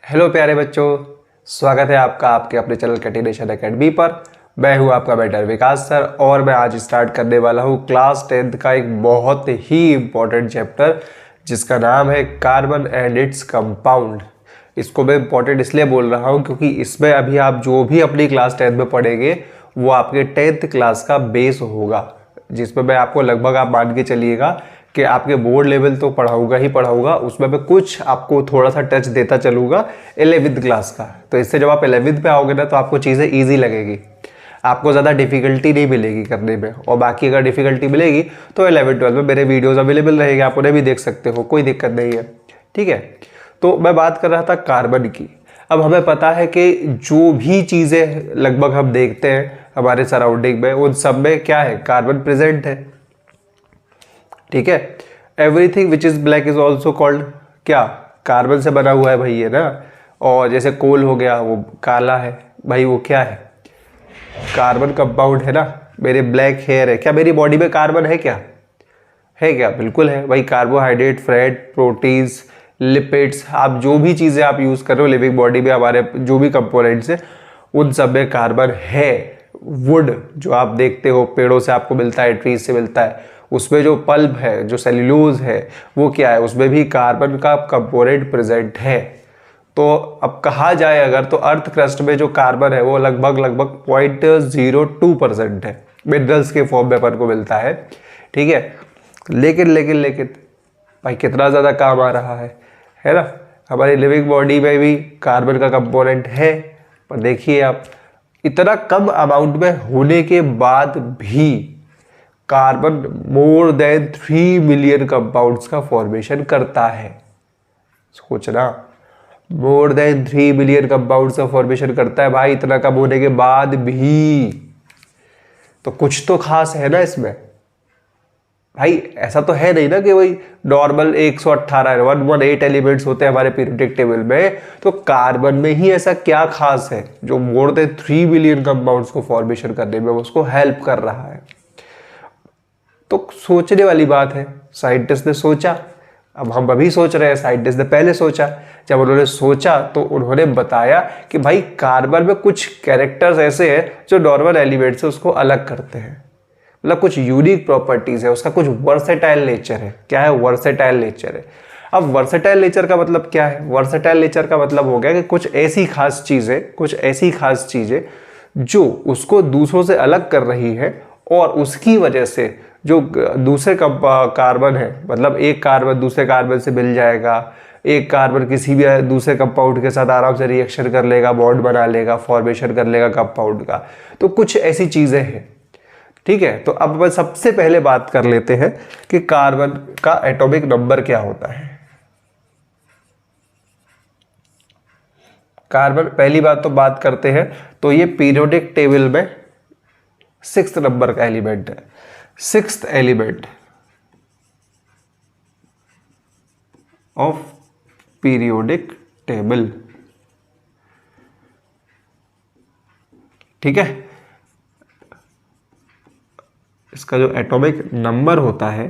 Hello प्यारे बच्चों, स्वागत है आपका आपके अपने चैनल कैटिनेशन एकेडमी पर। मैं हूं आपका मेंटर विकास सर और मैं आज स्टार्ट करने वाला हूं क्लास 10th का एक बहुत ही इम्पोर्टेंट चैप्टर जिसका नाम है कार्बन एंड इट्स कंपाउंड। इसको मैं इम्पोर्टेंट इसलिए बोल रहा हूं क्योंकि इसमें अभी आप जो भी अपनी क्लास 10th में पढ़ेंगे वो आपके 10th क्लास का बेस होगा, जिसमें मैं आपको लगभग आप मान के चलिएगा कि आपके बोर्ड लेवल तो पढ़ाऊंगा ही पढ़ाऊंगा, उसमें मैं कुछ आपको थोड़ा सा टच देता चलूँगा 11th क्लास का। तो इससे जब आप 11th पे आओगे ना तो आपको चीज़ें ईजी लगेगी, आपको ज़्यादा डिफिकल्टी नहीं मिलेगी करने में। और बाकी अगर डिफिकल्टी मिलेगी तो 11-12 में मेरे वीडियोस अवेलेबल रहेंगे, आप उन्हें भी देख सकते हो, कोई दिक्कत नहीं है। ठीक है, तो मैं बात कर रहा था कार्बन की। अब हमें पता है कि जो भी चीज़ें लगभग हम देखते हैं हमारे सराउंडिंग में उन सब में क्या है, कार्बन प्रेजेंट है। ठीक है, everything which is black is also called क्या, कार्बन से बना हुआ है भाई, है ना। और जैसे कोल हो गया वो काला है भाई, वो क्या है, कार्बन कंपाउंड है ना। मेरे ब्लैक हेयर है, क्या मेरी बॉडी में कार्बन है क्या, है क्या, बिल्कुल है भाई। कार्बोहाइड्रेट, फैट, प्रोटीन्स, लिपिड्स, आप जो भी चीज़ें आप यूज़ कर रहे हो लिविंग बॉडी में, हमारे जो भी कंपोनेंट्स हैं उन सब में कार्बन है। वुड जो आप देखते हो पेड़ों से आपको मिलता है, ट्रीज से मिलता है, उसमें जो पल्प है, जो सेल्यूलोज है, वो क्या है, उसमें भी कार्बन का कंपोनेंट प्रेजेंट है। तो अब कहा जाए अगर तो अर्थ क्रस्ट में जो कार्बन है वो लगभग 0.02% है, मिनरल्स के फॉर्म में अपन को मिलता है। ठीक है, लेकिन भाई कितना ज़्यादा काम आ रहा है ना। हमारी लिविंग बॉडी में भी कार्बन का कंपोनेंट है, पर देखिए आप इतना कम अमाउंट में होने के बाद भी carbon more than 3 million compounds का फॉर्मेशन करता है। सोचना, मोर देन 3 मिलियन कंपाउंड्स का फॉर्मेशन करता है भाई, इतना कम होने के बाद भी। तो कुछ तो खास है ना इसमें भाई। ऐसा तो है नहीं ना कि वही नॉर्मल 118 118 एलिमेंट्स होते हैं हमारे पीरियोडिक टेबल में, तो कार्बन में ही ऐसा क्या खास है जो मोर देन 3 मिलियन कंपाउंड्स को फॉर्मेशन करने में उसको हेल्प कर रहा है। तो सोचने वाली बात है, साइंटिस्ट ने सोचा, अब हम अभी सोच रहे हैं, साइंटिस्ट ने पहले सोचा। जब उन्होंने सोचा तो उन्होंने बताया कि भाई कार्बन में कुछ कैरेक्टर्स ऐसे हैं जो नॉर्मल एलिमेंट से उसको अलग करते हैं, मतलब कुछ यूनिक प्रॉपर्टीज है, उसका कुछ वर्सेटाइल नेचर है। क्या है, वर्सेटाइल नेचर है। अब वर्सेटाइल नेचर का मतलब क्या है, वर्सेटाइल नेचर का मतलब हो गया कि कुछ ऐसी खास चीजें जो उसको दूसरों से अलग कर रही है, और उसकी वजह से जो दूसरे कार्बन है, मतलब एक कार्बन दूसरे कार्बन से मिल जाएगा, एक कार्बन किसी भी दूसरे कंपाउंड के साथ आराम से रिएक्शन कर लेगा, बॉन्ड बना लेगा, फॉर्मेशन कर लेगा कंपाउंड का। तो कुछ ऐसी चीजें हैं। ठीक है, तो अब हम सबसे पहले बात कर लेते हैं कि कार्बन का एटॉमिक नंबर क्या होता है। कार्बन, पहली बात तो बात करते हैं तो ये पीरियोडिक टेबल में 6th नंबर का एलिमेंट है, 6th element of periodic table. ठीक है, इसका जो एटॉमिक नंबर होता है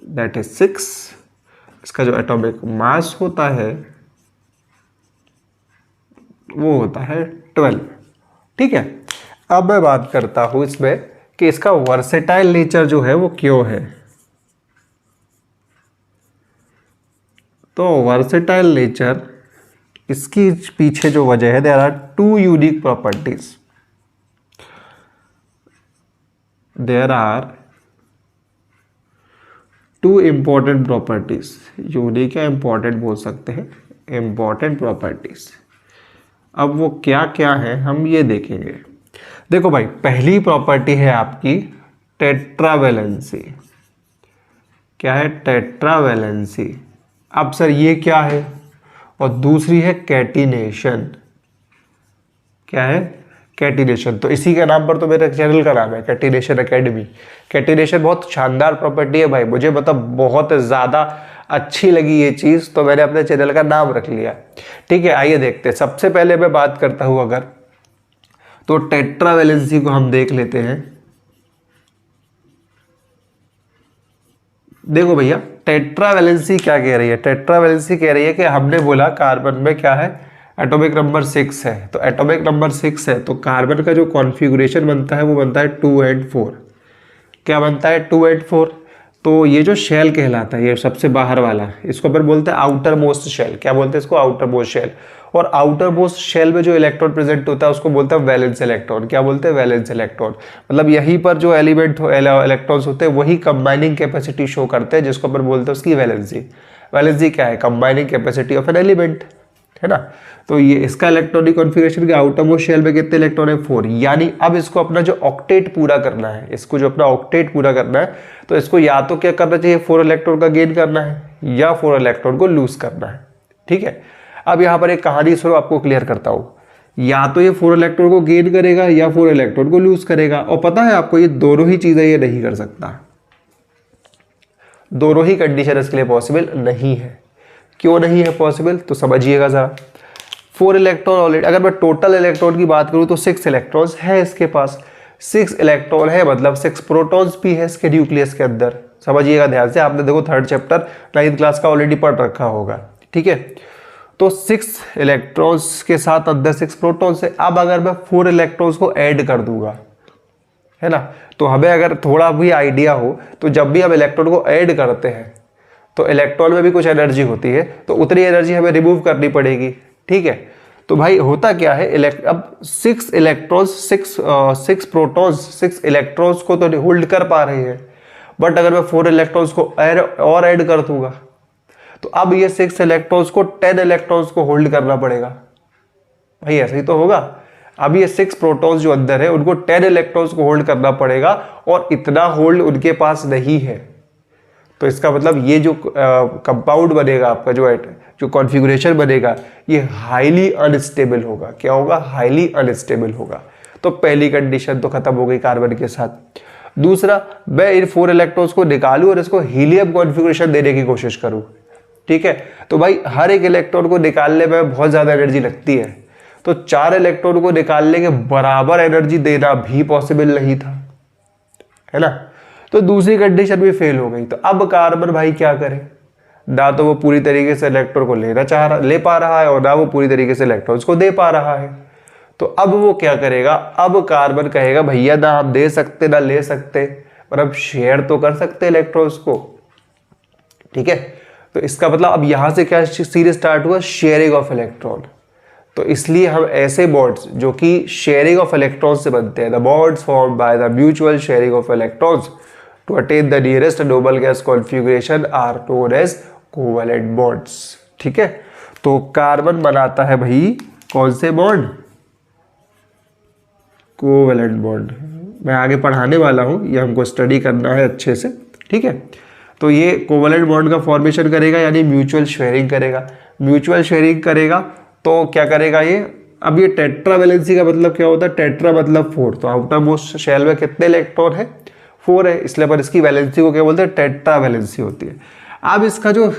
दैट इज 6, इसका जो एटॉमिक मास होता है वो होता है 12। ठीक है, अब मैं बात करता हूं इसमें कि इसका वर्सेटाइल नेचर जो है वो क्यों है। तो वर्सेटाइल नेचर, इसकी पीछे जो वजह है, there are 2 unique properties. There are 2 important properties, unique या इंपॉर्टेंट बोल सकते हैं, इंपॉर्टेंट प्रॉपर्टीज। अब वो क्या क्या है हम ये देखेंगे। देखो भाई, पहली प्रॉपर्टी है आपकी टेट्रावैलेंसी। क्या है, टेट्रावैलेंसी। अब सर ये क्या है, और दूसरी है कैटिनेशन। क्या है, कैटिनेशन। तो इसी के नाम पर तो मेरे चैनल का नाम है कैटिनेशन एकेडमी। कैटिनेशन बहुत शानदार प्रॉपर्टी है भाई, मुझे मतलब बहुत ज़्यादा अच्छी लगी ये चीज़, तो मैंने अपने चैनल का नाम रख लिया। ठीक है, आइए देखते हैं। सबसे पहले मैं बात करता हूँ अगर, तो टेट्रावैलेंसी को हम देख लेते हैं। देखो भैया, टेट्रा वैलेंसी क्या कह रही है? टेट्रा वैलेंसी कह रही है कि हमने बोला कार्बन में क्या है, एटॉमिक नंबर 6 है, तो एटॉमिक नंबर 6 है तो कार्बन का जो कॉन्फ़िगरेशन बनता है वो बनता है 2 and 4। क्या बनता है? 2 and 4। तो ये जो शेल कहलाता है, ये सबसे बाहर वाला, इसको अपन बोलते हैं आउटर मोस्ट शेल। क्या बोलते हैं इसको? Outer most shell. और आउटर मोस्ट शेल में जो इलेक्ट्रॉन प्रेजेंट होता है उसको बोलते हैं वैलेंस इलेक्ट्रॉन। क्या बोलते हैं? Valence electron. मतलब यहीं पर जो एलिमेंट इलेक्ट्रॉन्स होते हैं वही कंबाइनिंग कैपेसिटी शो करते हैं, जिसको अपन बोलते हैं उसकी वैलेंसी। वैलेंसी क्या है? Combining capacity of an element, है ना। तो ये इसका इलेक्ट्रॉनिक कॉन्फ़िगरेशन के आउटर मोस्ट शेल में कितने इलेक्ट्रॉन है? 4। यानी अब इसको अपना जो ऑक्टेट पूरा करना है, इसको जो अपना ऑक्टेट पूरा करना है, तो इसको या तो क्या करना चाहिए, 4 इलेक्ट्रॉन का गेन करना है या 4 इलेक्ट्रॉन को लूज करना है। ठीक है, अब यहाँ पर एक कहानी सुनो, आपको क्लियर करता हूँ। या तो ये 4 इलेक्ट्रॉन को गेन करेगा या 4 इलेक्ट्रॉन को लूज करेगा। और पता है आपको, ये दोनों ही चीजें ये नहीं कर सकता। दोनों ही कंडीशन इसके लिए पॉसिबल नहीं है। क्यों नहीं है पॉसिबल? तो समझिएगा जरा। 4 इलेक्ट्रॉन ऑलरेडी, अगर मैं टोटल इलेक्ट्रॉन की बात करूं तो 6 इलेक्ट्रॉन्स है इसके पास। 6 इलेक्ट्रॉन है मतलब 6 प्रोटॉन्स भी है इसके न्यूक्लियस के अंदर। समझिएगा ध्यान से, आपने देखो 3rd चैप्टर 9th क्लास का ऑलरेडी पढ़ रखा होगा। ठीक है, तो 6 इलेक्ट्रॉन्स के साथ अंदर 6 प्रोटॉन्स है। अब अगर मैं 4 इलेक्ट्रॉन्स को ऐड कर दूंगा, है ना, तो हमें अगर थोड़ा भी आइडिया हो तो जब भी हम इलेक्ट्रॉन को ऐड करते हैं तो इलेक्ट्रॉन में भी कुछ एनर्जी होती है, तो उतनी एनर्जी हमें रिमूव करनी पड़ेगी। ठीक है, तो भाई होता क्या है, अब 6 इलेक्ट्रॉन्स 6 प्रोटॉन्स 6 इलेक्ट्रॉन्स को तो होल्ड कर पा रहे हैं, बट अगर मैं 4 इलेक्ट्रॉन्स को और ऐड कर दूंगा तो अब ये 6 इलेक्ट्रॉन्स को 10 इलेक्ट्रॉन्स को होल्ड करना पड़ेगा। भाई ऐसे ही तो होगा। अब ये 6 प्रोटॉन्स जो अंदर है उनको 10 इलेक्ट्रॉन्स को होल्ड करना पड़ेगा, और इतना होल्ड उनके पास नहीं है। तो इसका मतलब ये जो कंपाउंड बनेगा आपका, जो कॉन्फ़िगरेशन बनेगा, ये हाईली अनस्टेबल होगा। क्या होगा? हाईली अनस्टेबल होगा। तो पहली कंडीशन तो खत्म हो गई कार्बन के साथ। दूसरा, मैं इन 4 इलेक्ट्रॉन्स को निकालूं और इसको हीलियम कॉन्फ़िगरेशन देने की कोशिश करूं। ठीक है, तो भाई हर एक इलेक्ट्रॉन को निकालने में बहुत ज्यादा एनर्जी लगती है, तो 4 इलेक्ट्रॉन को निकालने के बराबर एनर्जी देना भी पॉसिबल नहीं था, है ना। तो दूसरी कंडीशन भी फेल हो गई। तो अब कार्बन भाई क्या करे? ना तो वो पूरी तरीके से इलेक्ट्रॉन को ले पा रहा है, और ना वो पूरी तरीके से इलेक्ट्रॉन्स को दे पा रहा है। तो अब वो क्या करेगा? अब कार्बन कहेगा भैया ना हम दे सकते ना ले सकते, पर अब शेयर तो कर सकते इलेक्ट्रॉन्स को। ठीक है, तो इसका मतलब अब यहां से क्या सीरीज स्टार्ट हुआ? Sharing of electron. तो इसलिए हम ऐसे बॉन्ड्स जो कि शेयरिंग ऑफ इलेक्ट्रॉन्स से बनते हैं, the bonds formed by the mutual sharing of electrons to attain the nearest noble gas configuration are known as covalent bonds। ठीक है, तो कार्बन बनाता है भाई कौन से बॉन्ड? Covalent bond. मैं आगे पढ़ाने वाला हूं, ये हमको स्टडी करना है अच्छे से। ठीक है, तो ये कोवेलेंट बॉन्ड का फॉर्मेशन करेगा, यानी म्यूचुअल शेयरिंग करेगा। म्यूचुअल शेयरिंग करेगा तो क्या करेगा ये? अब ये टेट्रा वैलेंसी का मतलब क्या होता है? टेट्रा मतलब 4। तो आउटर मोस्ट शेल में कितने इलेक्ट्रॉन है? 4 है, इसलिए पर इसकी वैलेंसी को क्या बोलते हैं? टेट्रा वैलेंसी होती है। अब इसका जो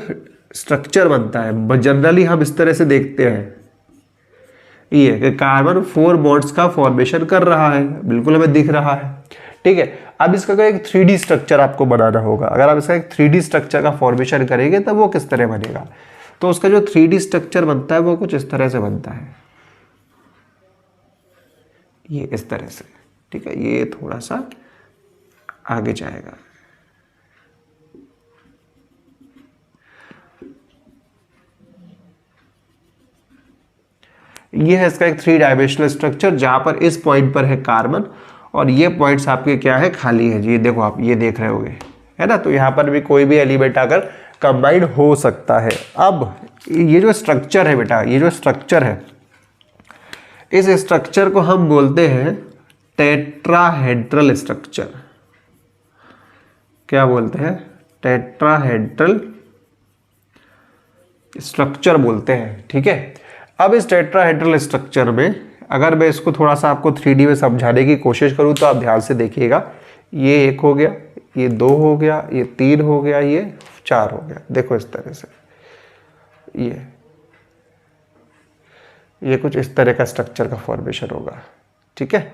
स्ट्रक्चर बनता है जनरली हम इस तरह से देखते हैं, ये कि कार्बन 4 बॉन्ड्स का फॉर्मेशन कर रहा है, बिल्कुल हमें दिख रहा है। ठीक है, अब इसका एक 3D स्ट्रक्चर आपको बनाना होगा। अगर आप इसका एक 3D स्ट्रक्चर का फॉर्मेशन करेंगे तब वो किस तरह बनेगा? तो उसका जो 3D स्ट्रक्चर बनता है वो कुछ इस तरह से बनता है, ये इस तरह से। ठीक है, ये थोड़ा सा आगे जाएगा। ये है इसका एक 3 डायमेंशनल स्ट्रक्चर, जहां पर इस पॉइंट पर है कार्बन और ये पॉइंट्स आपके क्या है? खाली है। ये देखो, आप ये देख रहे होगे, है ना। तो यहां पर भी कोई भी एलिमेंट आकर कंबाइंड हो सकता है। अब ये जो स्ट्रक्चर है बेटा, ये जो स्ट्रक्चर है, इस स्ट्रक्चर को हम बोलते हैं टेट्राहेड्रल स्ट्रक्चर। क्या बोलते हैं? टेट्राहेड्रल स्ट्रक्चर बोलते हैं। ठीक है, अब इस टेट्राहेड्रल स्ट्रक्चर में अगर मैं इसको थोड़ा सा आपको 3D में समझाने की कोशिश करूं तो आप ध्यान से देखिएगा। ये 1 हो गया, ये 2 हो गया, ये 3 हो गया, ये 4 हो गया। देखो इस तरह से, ये कुछ इस तरह का स्ट्रक्चर का फॉर्मेशन होगा। ठीक है,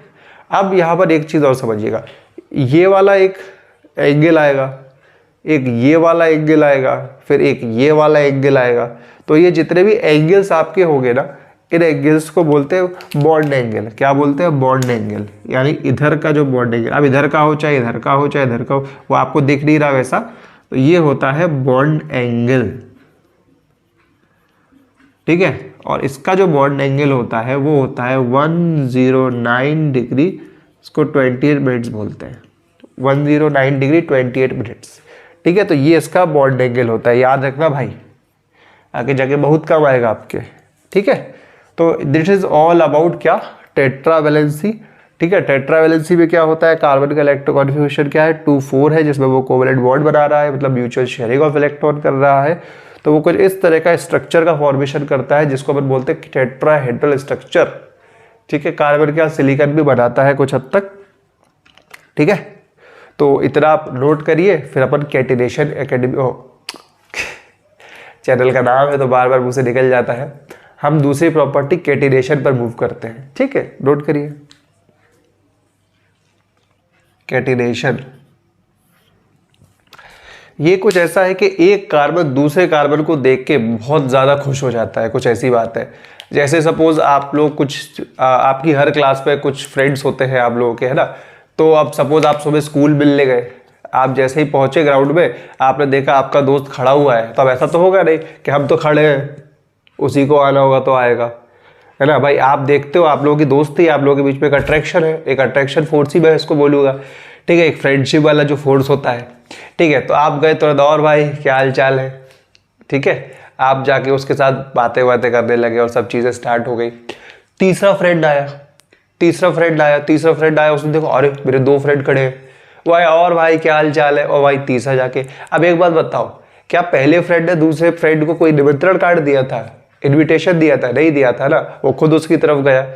अब यहां पर एक चीज और समझिएगा, ये वाला एक एंगल आएगा, एक ये वाला एंगल आएगा, फिर एक ये वाला एंगल आएगा। तो ये जितने भी एंगल्स आपके होंगे ना, इन एंगल्स को बोलते हैं बॉन्ड एंगल। क्या बोलते हैं? Bond angle. यानी इधर का जो बॉन्ड एंगल, अब इधर का हो चाहे इधर का हो चाहे इधर का हो, वो आपको दिख नहीं रहा वैसा, तो ये होता है बॉन्ड एंगल, ठीक है। और इसका जो बॉन्ड एंगल होता है वो होता है 109 डिग्री, इसको 28 मिनट्स बोलते हैं, 109 डिग्री 28 मिनट्स, ठीक है। तो ये इसका बॉन्ड एंगल होता है, याद रखना भाई, आगे जाके बहुत काम आएगा आपके, ठीक है। तो दिस इज ऑल अबाउट क्या? टेट्रावैलेंसी, ठीक है। टेट्रावैलेंसी में क्या होता है? कार्बन का इलेक्ट्रॉन कॉन्फ़िगरेशन क्या है? 2,4 है, जिसमें वो कोवैलेंट बॉन्ड बना रहा है, मतलब म्यूचुअल शेयरिंग ऑफ इलेक्ट्रॉन कर रहा है। तो वो कुछ इस तरह का स्ट्रक्चर का फॉर्मेशन करता है, जिसको अपन बोलते हैं टेट्राहेड्रल स्ट्रक्चर, ठीक है। कार्बन क्या सिलिकॉन भी बनाता है कुछ हद तक, ठीक है। तो इतना आप नोट करिए, फिर अपन कैटिनेशन एकेडमी, चैनल का नाम है तो बार बार मुंह से निकल जाता है, हम दूसरी प्रॉपर्टी कैटिनेशन पर मूव करते हैं, ठीक है। नोट करिए कैटिनेशन। ये कुछ ऐसा है कि एक कार्बन दूसरे कार्बन को देख के बहुत ज़्यादा खुश हो जाता है, कुछ ऐसी बात है। जैसे सपोज आप लोग कुछ आपकी हर क्लास पे कुछ फ्रेंड्स होते हैं आप लोगों के, है ना। तो अब सपोज आप सुबह स्कूल मिलने गए, आप जैसे ही पहुंचे ग्राउंड में, आपने देखा आपका दोस्त खड़ा हुआ है, तो अब ऐसा तो होगा नहीं कि हम तो खड़े हैं, उसी को आना होगा तो आएगा, है ना भाई। आप देखते हो, आप लोगों की दोस्ती, आप लोगों के बीच में एक अट्रैक्शन है, एक अट्रैक्शन फोर्स ही मैं इसको बोलूँगा, ठीक है। एक फ्रेंडशिप वाला जो फोर्स होता है, ठीक है। तो आप गए तो और भाई क्या हाल चाल है, ठीक है। आप जाके उसके साथ बातें बातें करने लगे और सब चीज़ें स्टार्ट हो गई। तीसरा फ्रेंड आया, उसने देखो अरे मेरे 2 फ्रेंड खड़े हैं, वो आया और भाई क्या हाल चाल है, और भाई तीसरा जाके। अब एक बात बताओ, क्या पहले फ्रेंड ने दूसरे फ्रेंड को कोई निमंत्रण कार्ड दिया था, इन्विटेशन दिया था? नहीं दिया था ना, वो खुद उसकी तरफ गया।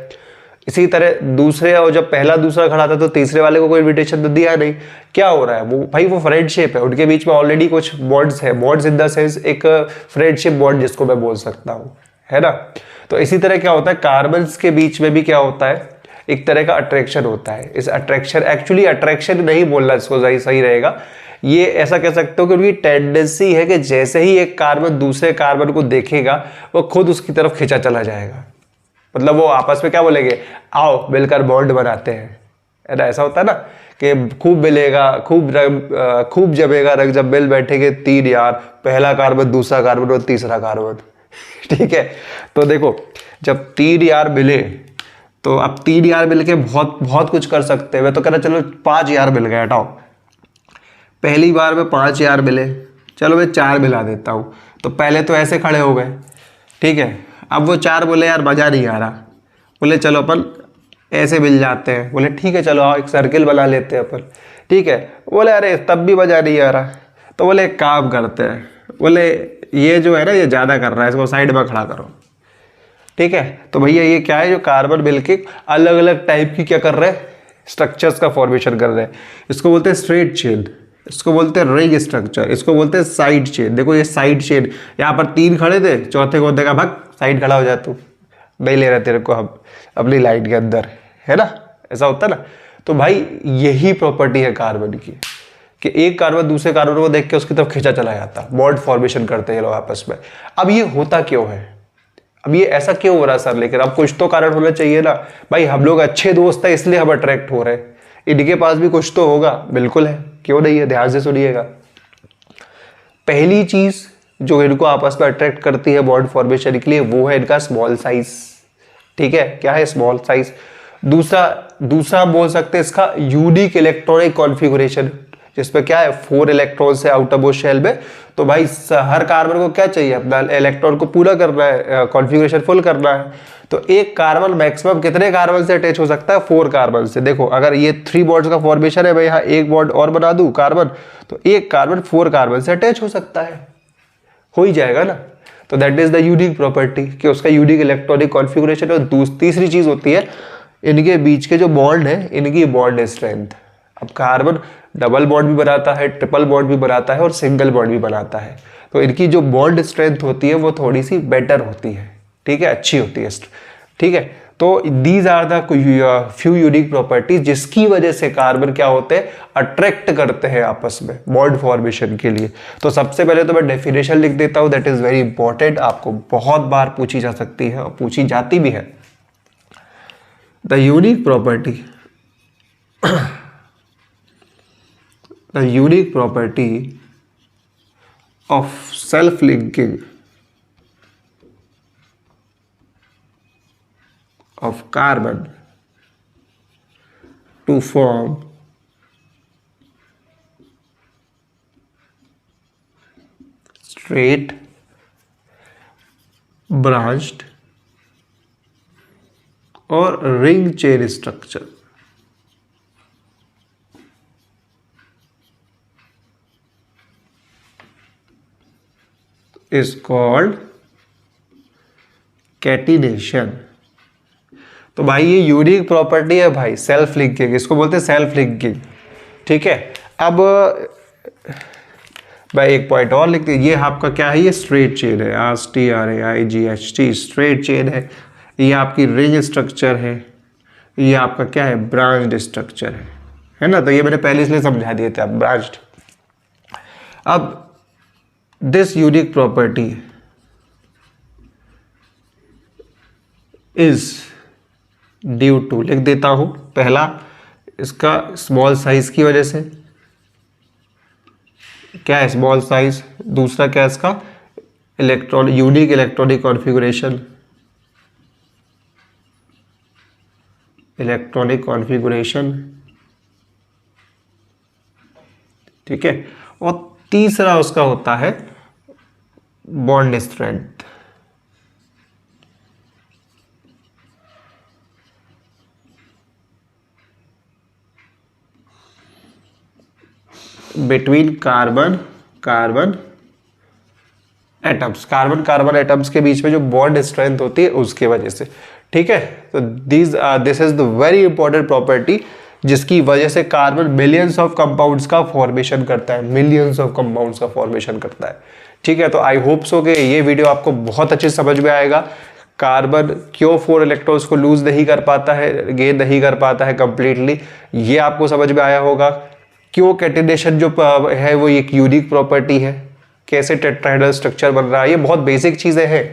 इसी तरह दूसरे, और जब पहला दूसरा खड़ा था तो तीसरे वाले को कोई इन्विटेशन तो दिया नहीं। क्या हो रहा है? वो भाई वो फ्रेंडशिप है, उनके बीच में ऑलरेडी कुछ बॉन्ड्स है, बॉन्ड्स इन द सेंस एक फ्रेंडशिप बॉन्ड जिसको मैं बोल सकता हूँ, है ना। तो इसी तरह क्या होता है, कार्बन्स के बीच में भी क्या होता है, एक तरह का अट्रैक्शन होता है। इस अट्रैक्शन, एक्चुअली अट्रैक्शन नहीं बोलना इसको सही रहेगा, ये ऐसा कह सकते हो कि उनकी टेंडेंसी है कि जैसे ही एक कार्बन दूसरे कार्बन को देखेगा, वो खुद उसकी तरफ खींचा चला जाएगा। मतलब वो आपस में क्या बोलेंगे, आओ मिलकर बॉन्ड बनाते हैं, है ना। ऐसा होता है ना कि खूब मिलेगा, खूब जमेगा रंग जब मिल बैठेंगे 3 यार, पहला कार्बन, दूसरा कार्बन और तीसरा कार्बन, ठीक है। तो देखो जब 3 यार मिले, तो अब 3 यार मिल के बहुत बहुत कुछ कर सकते हैं। मैं तो कह रहा चलो 5 यार मिल गए, हटाओ, पहली बार में 5 यार मिले, चलो मैं 4 मिला देता हूँ। तो पहले तो ऐसे खड़े हो गए, ठीक है। अब वो 4 बोले यार मजा नहीं आ रहा, बोले चलो अपन ऐसे मिल जाते हैं, बोले ठीक है चलो आओ एक सर्किल बना लेते हैं अपन, ठीक है। बोले अरे तब भी मजा नहीं आ रहा, तो बोले एक काम करते हैं, बोले ये जो है ना ये ज़्यादा कर रहा है, इसको साइड में खड़ा करो, ठीक है। तो भैया ये क्या है, जो कार्बन मिलके अलग अलग टाइप की क्या कर रहे हैं, स्ट्रक्चर्स का फॉर्मेशन कर रहे हैं। इसको बोलते हैं स्ट्रेट चेन, इसको बोलते हैं रिंग स्ट्रक्चर, इसको बोलते हैं साइड चेन। देखो ये साइड चेन, यहाँ पर 3 खड़े थे, चौथे को देखा भाग साइड खड़ा हो जा, तू नहीं ले रहा तेरे को हम अपनी लाइट के अंदर, है ना। ऐसा होता है ना। तो भाई यही प्रॉपर्टी है कार्बन की, कि एक कार्बन दूसरे कार्बन को देख के उसकी तरफ खींचा चला जाता, बॉन्ड फॉर्मेशन करते हैं लोग आपस में। अब ये होता क्यों है, अब ये ऐसा क्यों हो रहा है सर? लेकिन अब कुछ तो कारण होना चाहिए ना भाई, हम लोग अच्छे दोस्त हैं इसलिए हम अट्रैक्ट हो रहे हैं, इनके पास भी कुछ तो होगा। बिल्कुल है, क्यों नहीं है, ध्यान से सुनिएगा। पहली चीज जो इनको आपस में अट्रैक्ट करती है बॉन्ड फॉर्मेशन के लिए, वो है इनका स्मॉल साइज, ठीक है। क्या है? Small size. दूसरा बोल सकते हैं इसका यूनिक इलेक्ट्रॉनिक कॉन्फ़िगरेशन, जिसमें क्या है 4 इलेक्ट्रॉन से आउटर मोस्ट शेल में। तो भाई हर कार्बन को क्या चाहिए, अपना इलेक्ट्रॉन को पूरा करना है, कॉन्फ़िगरेशन फुल करना है। तो एक कार्बन मैक्सिमम कितने कार्बन से अटैच हो सकता है? 4 कार्बन से। देखो अगर ये 3 बॉन्ड्स का फॉर्मेशन है, मैं यहाँ एक बॉन्ड और बना दूं कार्बन, तो एक कार्बन 4 कार्बन से अटैच हो सकता है, हो ही जाएगा ना। तो that is the unique property, कि उसका यूनिक इलेक्ट्रॉनिक कॉन्फ़िगरेशन। और तीसरी चीज होती है इनके बीच के जो बॉन्ड है, इनकी बॉन्ड स्ट्रेंथ। अब कार्बन डबल बॉन्ड भी बनाता है, ट्रिपल बॉन्ड भी बनाता है और सिंगल बॉन्ड भी बनाता है। तो इनकी जो बॉन्ड स्ट्रेंथ होती है वो थोड़ी सी बेटर होती है, ठीक है, अच्छी होती है, ठीक है। तो these are the few unique properties जिसकी वजह से कार्बन क्या होते हैं, अट्रैक्ट करते हैं आपस में बॉन्ड फॉर्मेशन के लिए। तो सबसे पहले तो मैं डेफिनेशन लिख देता हूं, दैट इज वेरी इंपॉर्टेंट, आपको बहुत बार पूछी जा सकती है और पूछी जाती भी है। The unique property of self-linking of carbon to form straight, branched और ring chain structure is called catenation. तो भाई ये यूनिक प्रॉपर्टी है भाई, सेल्फ लिंकिंग, इसको बोलते हैं सेल्फ लिंकिंग। ठीक है, अब भाई एक पॉइंट और लिखते हैं, ये आपका क्या है, ये स्ट्रेट चेन है, STRAIGHT, स्ट्रेट चेन है। ये आपकी रिंग स्ट्रक्चर है, ये आपका क्या है, ब्रांच्ड स्ट्रक्चर है ना। तो ये मैंने पहले इसलिए समझा दिए थे आप, ब्रांच्ड। अब this unique property is due to, लिख देता हूं, पहला इसका स्मॉल साइज की वजह से, क्या है स्मॉल साइज, दूसरा क्या है इसका यूनिक इलेक्ट्रॉनिक कॉन्फ़िगरेशन, ठीक है, और तीसरा उसका होता है bond strength. Between carbon atoms, carbon atoms के बीच में जो बॉन्ड स्ट्रेंथ होती है उसके वजह से। ठीक है, तो this is the very important property जिसकी वजह से कार्बन मिलियंस ऑफ कंपाउंड्स का फॉर्मेशन करता है, मिलियंस ऑफ कंपाउंड्स का फॉर्मेशन करता है। ठीक है, तो आई होप सो कि ये वीडियो आपको बहुत अच्छे समझ में आएगा। कार्बन क्यों 4 इलेक्ट्रॉन्स को लूज नहीं कर पाता है, गेन नहीं कर पाता है कंप्लीटली, ये आपको समझ में आया होगा। क्यों कैटिनेशन जो है वो एक यूनिक प्रॉपर्टी है, कैसे टेट्राहेड्रल स्ट्रक्चर बन रहा है, ये बहुत बेसिक चीज़ें हैं,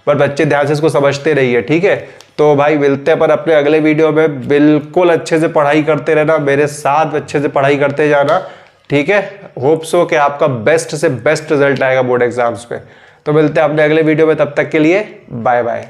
पर बच्चे ध्यान से इसको समझते रहिए। ठीक है, तो भाई मिलते हैं पर अपने अगले वीडियो में। बिल्कुल अच्छे से पढ़ाई करते रहना, मेरे साथ अच्छे से पढ़ाई करते जाना। ठीक है, होप सो कि आपका बेस्ट से बेस्ट रिजल्ट आएगा बोर्ड एग्जाम्स में। तो मिलते हैं अपने अगले वीडियो में, तब तक के लिए बाय बाय।